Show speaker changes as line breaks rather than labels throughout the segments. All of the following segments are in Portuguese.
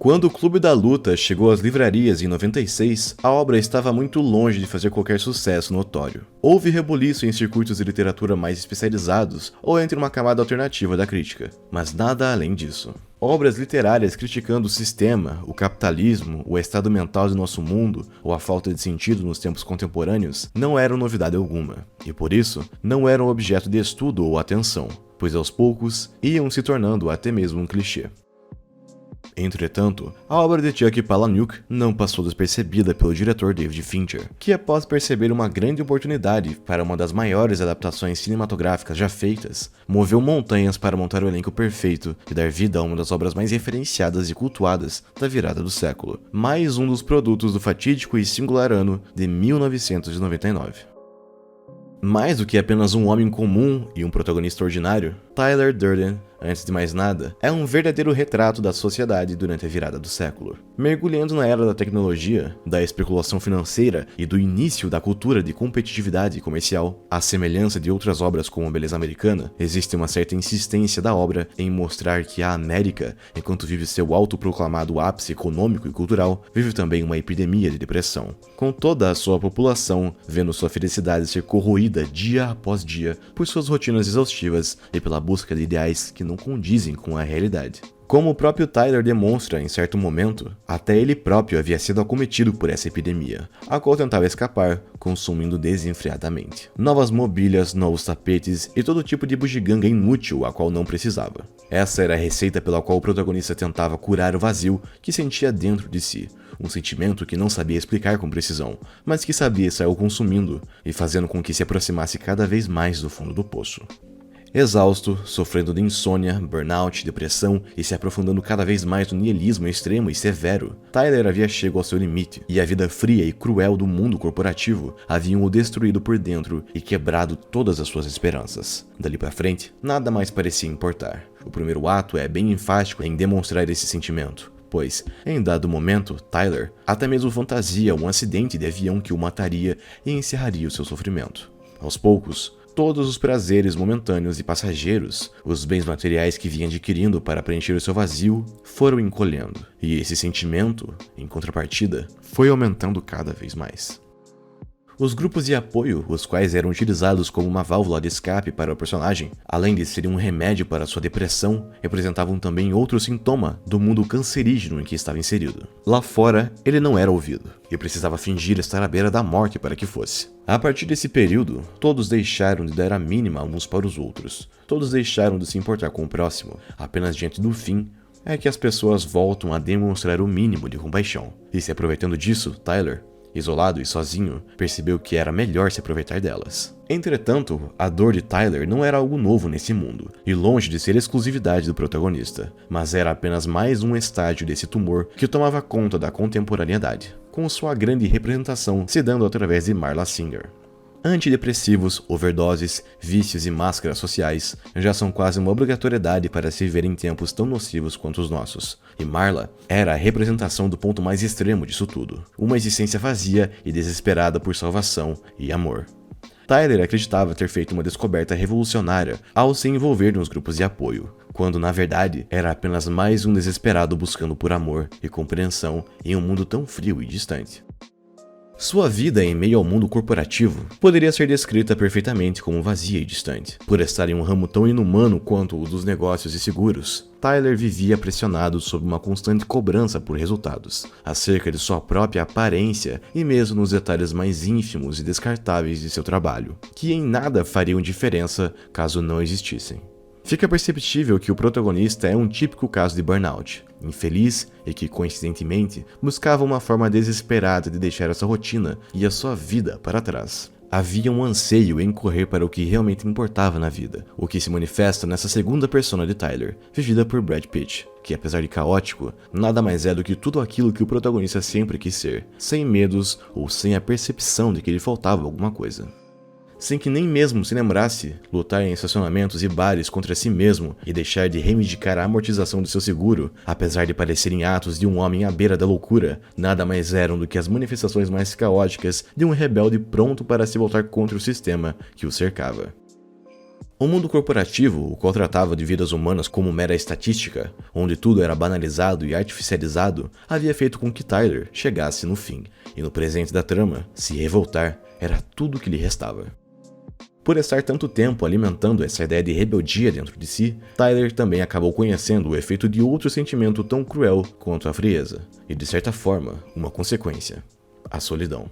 Quando o Clube da Luta chegou às livrarias em 96, a obra estava muito longe de fazer qualquer sucesso notório. Houve rebuliço em circuitos de literatura mais especializados ou entre uma camada alternativa da crítica, mas nada além disso. Obras literárias criticando o sistema, o capitalismo, o estado mental do nosso mundo ou a falta de sentido nos tempos contemporâneos não eram novidade alguma, e por isso não eram objeto de estudo ou atenção, pois aos poucos iam se tornando até mesmo um clichê. Entretanto, a obra de Chuck Palahniuk não passou despercebida pelo diretor David Fincher, que após perceber uma grande oportunidade para uma das maiores adaptações cinematográficas já feitas, moveu montanhas para montar o elenco perfeito e dar vida a uma das obras mais referenciadas e cultuadas da virada do século, mais um dos produtos do fatídico e singular ano de 1999. Mais do que apenas um homem comum e um protagonista ordinário, Tyler Durden, antes de mais nada, é um verdadeiro retrato da sociedade durante a virada do século. Mergulhando na era da tecnologia, da especulação financeira e do início da cultura de competitividade comercial, à semelhança de outras obras como Beleza Americana, existe uma certa insistência da obra em mostrar que a América, enquanto vive seu autoproclamado ápice econômico e cultural, vive também uma epidemia de depressão, com toda a sua população vendo sua felicidade ser corroída dia após dia por suas rotinas exaustivas e pela busca de ideais que não condizem com a realidade. Como o próprio Tyler demonstra em certo momento, até ele próprio havia sido acometido por essa epidemia, a qual tentava escapar, consumindo desenfreadamente. Novas mobílias, novos tapetes e todo tipo de bugiganga inútil a qual não precisava. Essa era a receita pela qual o protagonista tentava curar o vazio que sentia dentro de si, um sentimento que não sabia explicar com precisão, mas que sabia estar o consumindo e fazendo com que se aproximasse cada vez mais do fundo do poço. Exausto, sofrendo de insônia, burnout, depressão e se aprofundando cada vez mais no niilismo extremo e severo, Tyler havia chegado ao seu limite, e a vida fria e cruel do mundo corporativo haviam o destruído por dentro e quebrado todas as suas esperanças. Dali pra frente, nada mais parecia importar. O primeiro ato é bem enfático em demonstrar esse sentimento, pois, em dado momento, Tyler até mesmo fantasia um acidente de avião que o mataria e encerraria o seu sofrimento. Aos poucos, todos os prazeres momentâneos e passageiros, os bens materiais que vinha adquirindo para preencher o seu vazio, foram encolhendo, e esse sentimento, em contrapartida, foi aumentando cada vez mais. Os grupos de apoio, os quais eram utilizados como uma válvula de escape para o personagem, além de serem um remédio para sua depressão, representavam também outro sintoma do mundo cancerígeno em que estava inserido. Lá fora, ele não era ouvido, e precisava fingir estar à beira da morte para que fosse. A partir desse período, todos deixaram de dar a mínima uns para os outros. Todos deixaram de se importar com o próximo. Apenas diante do fim, é que as pessoas voltam a demonstrar o mínimo de compaixão. E se aproveitando disso, Tyler, isolado e sozinho, percebeu que era melhor se aproveitar delas. Entretanto, a dor de Tyler não era algo novo nesse mundo, e longe de ser exclusividade do protagonista, mas era apenas mais um estágio desse tumor que tomava conta da contemporaneidade, com sua grande representação se dando através de Marla Singer. Antidepressivos, overdoses, vícios e máscaras sociais já são quase uma obrigatoriedade para se viver em tempos tão nocivos quanto os nossos. E Marla era a representação do ponto mais extremo disso tudo. Uma existência vazia e desesperada por salvação e amor. Tyler acreditava ter feito uma descoberta revolucionária ao se envolver nos grupos de apoio, quando na verdade era apenas mais um desesperado buscando por amor e compreensão em um mundo tão frio e distante. Sua vida em meio ao mundo corporativo poderia ser descrita perfeitamente como vazia e distante. Por estar em um ramo tão inumano quanto o dos negócios e seguros, Tyler vivia pressionado sob uma constante cobrança por resultados, acerca de sua própria aparência e mesmo nos detalhes mais ínfimos e descartáveis de seu trabalho, que em nada fariam diferença caso não existissem. Fica perceptível que o protagonista é um típico caso de burnout, infeliz e que, coincidentemente, buscava uma forma desesperada de deixar essa rotina e a sua vida para trás. Havia um anseio em correr para o que realmente importava na vida, o que se manifesta nessa segunda persona de Tyler, vivida por Brad Pitt, que apesar de caótico, nada mais é do que tudo aquilo que o protagonista sempre quis ser, sem medos ou sem a percepção de que lhe faltava alguma coisa. Sem que nem mesmo se lembrasse, lutar em estacionamentos e bares contra si mesmo e deixar de reivindicar a amortização do seu seguro, apesar de parecerem atos de um homem à beira da loucura, nada mais eram do que as manifestações mais caóticas de um rebelde pronto para se voltar contra o sistema que o cercava. O mundo corporativo o qual tratava de vidas humanas como mera estatística, onde tudo era banalizado e artificializado, havia feito com que Tyler chegasse no fim, e no presente da trama, se revoltar era tudo o que lhe restava. Por estar tanto tempo alimentando essa ideia de rebeldia dentro de si, Tyler também acabou conhecendo o efeito de outro sentimento tão cruel quanto a frieza, e de certa forma, uma consequência: a solidão.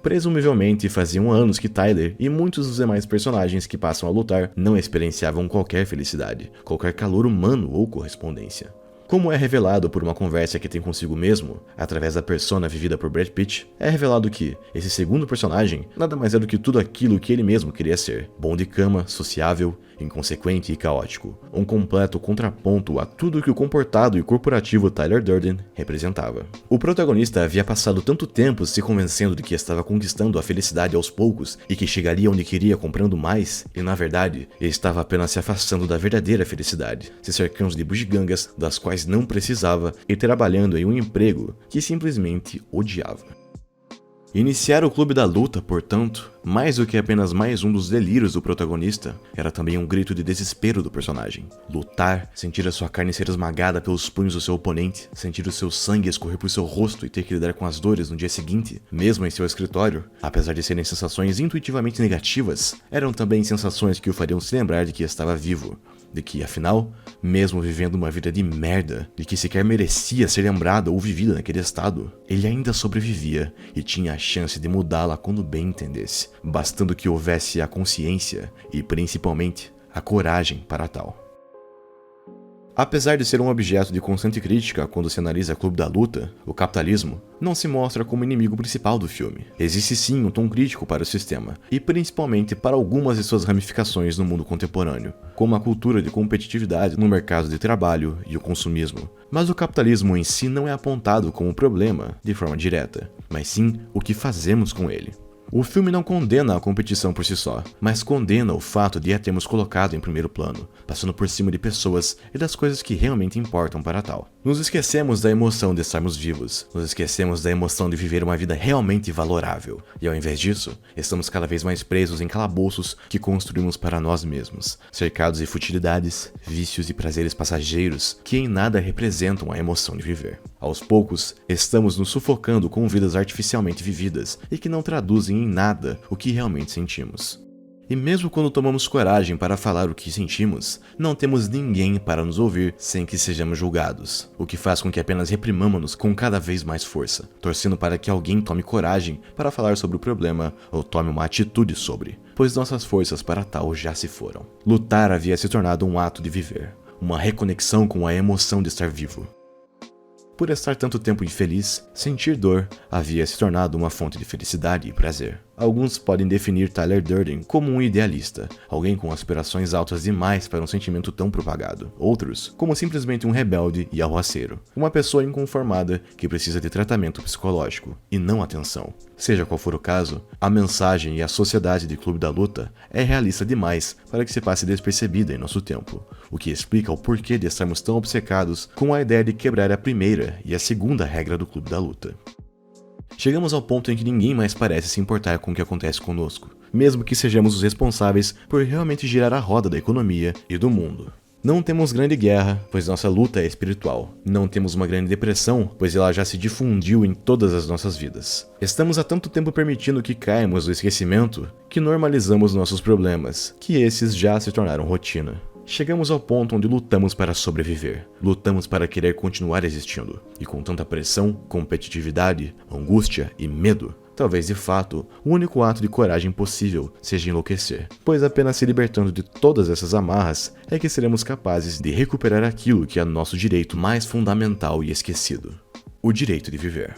Presumivelmente faziam anos que Tyler e muitos dos demais personagens que passam a lutar não experienciavam qualquer felicidade, qualquer calor humano ou correspondência. Como é revelado por uma conversa que tem consigo mesmo, através da persona vivida por Brad Pitt, é revelado que esse segundo personagem nada mais é do que tudo aquilo que ele mesmo queria ser: bom de cama, sociável, inconsequente e caótico. Um completo contraponto a tudo que o comportado e corporativo Tyler Durden representava. O protagonista havia passado tanto tempo se convencendo de que estava conquistando a felicidade aos poucos e que chegaria onde queria comprando mais, e na verdade, ele estava apenas se afastando da verdadeira felicidade, se cercando de bugigangas das quais não precisava e trabalhando em um emprego que simplesmente odiava. Iniciar o Clube da Luta, portanto, mais do que apenas mais um dos delírios do protagonista, era também um grito de desespero do personagem. Lutar, sentir a sua carne ser esmagada pelos punhos do seu oponente, sentir o seu sangue escorrer por seu rosto e ter que lidar com as dores no dia seguinte, mesmo em seu escritório, apesar de serem sensações intuitivamente negativas, eram também sensações que o fariam se lembrar de que estava vivo, de que, afinal, mesmo vivendo uma vida de merda, de que sequer merecia ser lembrada ou vivida naquele estado, ele ainda sobrevivia e tinha a chance de mudá-la quando bem entendesse, bastando que houvesse a consciência e, principalmente, a coragem para tal. Apesar de ser um objeto de constante crítica quando se analisa Clube da Luta, o capitalismo não se mostra como inimigo principal do filme. Existe sim um tom crítico para o sistema, e principalmente para algumas de suas ramificações no mundo contemporâneo, como a cultura de competitividade no mercado de trabalho e o consumismo. Mas o capitalismo em si não é apontado como problema de forma direta, mas sim o que fazemos com ele. O filme não condena a competição por si só, mas condena o fato de a termos colocado em primeiro plano, passando por cima de pessoas e das coisas que realmente importam para tal. Nos esquecemos da emoção de estarmos vivos, nos esquecemos da emoção de viver uma vida realmente valorável, e ao invés disso, estamos cada vez mais presos em calabouços que construímos para nós mesmos, cercados de futilidades, vícios e prazeres passageiros que em nada representam a emoção de viver. Aos poucos, estamos nos sufocando com vidas artificialmente vividas e que não traduzem em nada o que realmente sentimos. E mesmo quando tomamos coragem para falar o que sentimos, não temos ninguém para nos ouvir sem que sejamos julgados, o que faz com que apenas reprimamos-nos com cada vez mais força, torcendo para que alguém tome coragem para falar sobre o problema ou tome uma atitude sobre, pois nossas forças para tal já se foram. Lutar havia se tornado um ato de viver, uma reconexão com a emoção de estar vivo. Por estar tanto tempo infeliz, sentir dor havia se tornado uma fonte de felicidade e prazer. Alguns podem definir Tyler Durden como um idealista, alguém com aspirações altas demais para um sentimento tão propagado. Outros, como simplesmente um rebelde e arruaceiro, uma pessoa inconformada que precisa de tratamento psicológico, e não atenção. Seja qual for o caso, a mensagem e a sociedade de Clube da Luta é realista demais para que se passe despercebida em nosso tempo, o que explica o porquê de estarmos tão obcecados com a ideia de quebrar a primeira e a segunda regra do Clube da Luta. Chegamos ao ponto em que ninguém mais parece se importar com o que acontece conosco, mesmo que sejamos os responsáveis por realmente girar a roda da economia e do mundo. Não temos grande guerra, pois nossa luta é espiritual. Não temos uma grande depressão, pois ela já se difundiu em todas as nossas vidas. Estamos há tanto tempo permitindo que caímos no esquecimento, que normalizamos nossos problemas, que esses já se tornaram rotina. Chegamos ao ponto onde lutamos para sobreviver, lutamos para querer continuar existindo, e com tanta pressão, competitividade, angústia e medo, talvez de fato, o único ato de coragem possível seja enlouquecer, pois apenas se libertando de todas essas amarras é que seremos capazes de recuperar aquilo que é nosso direito mais fundamental e esquecido: o direito de viver.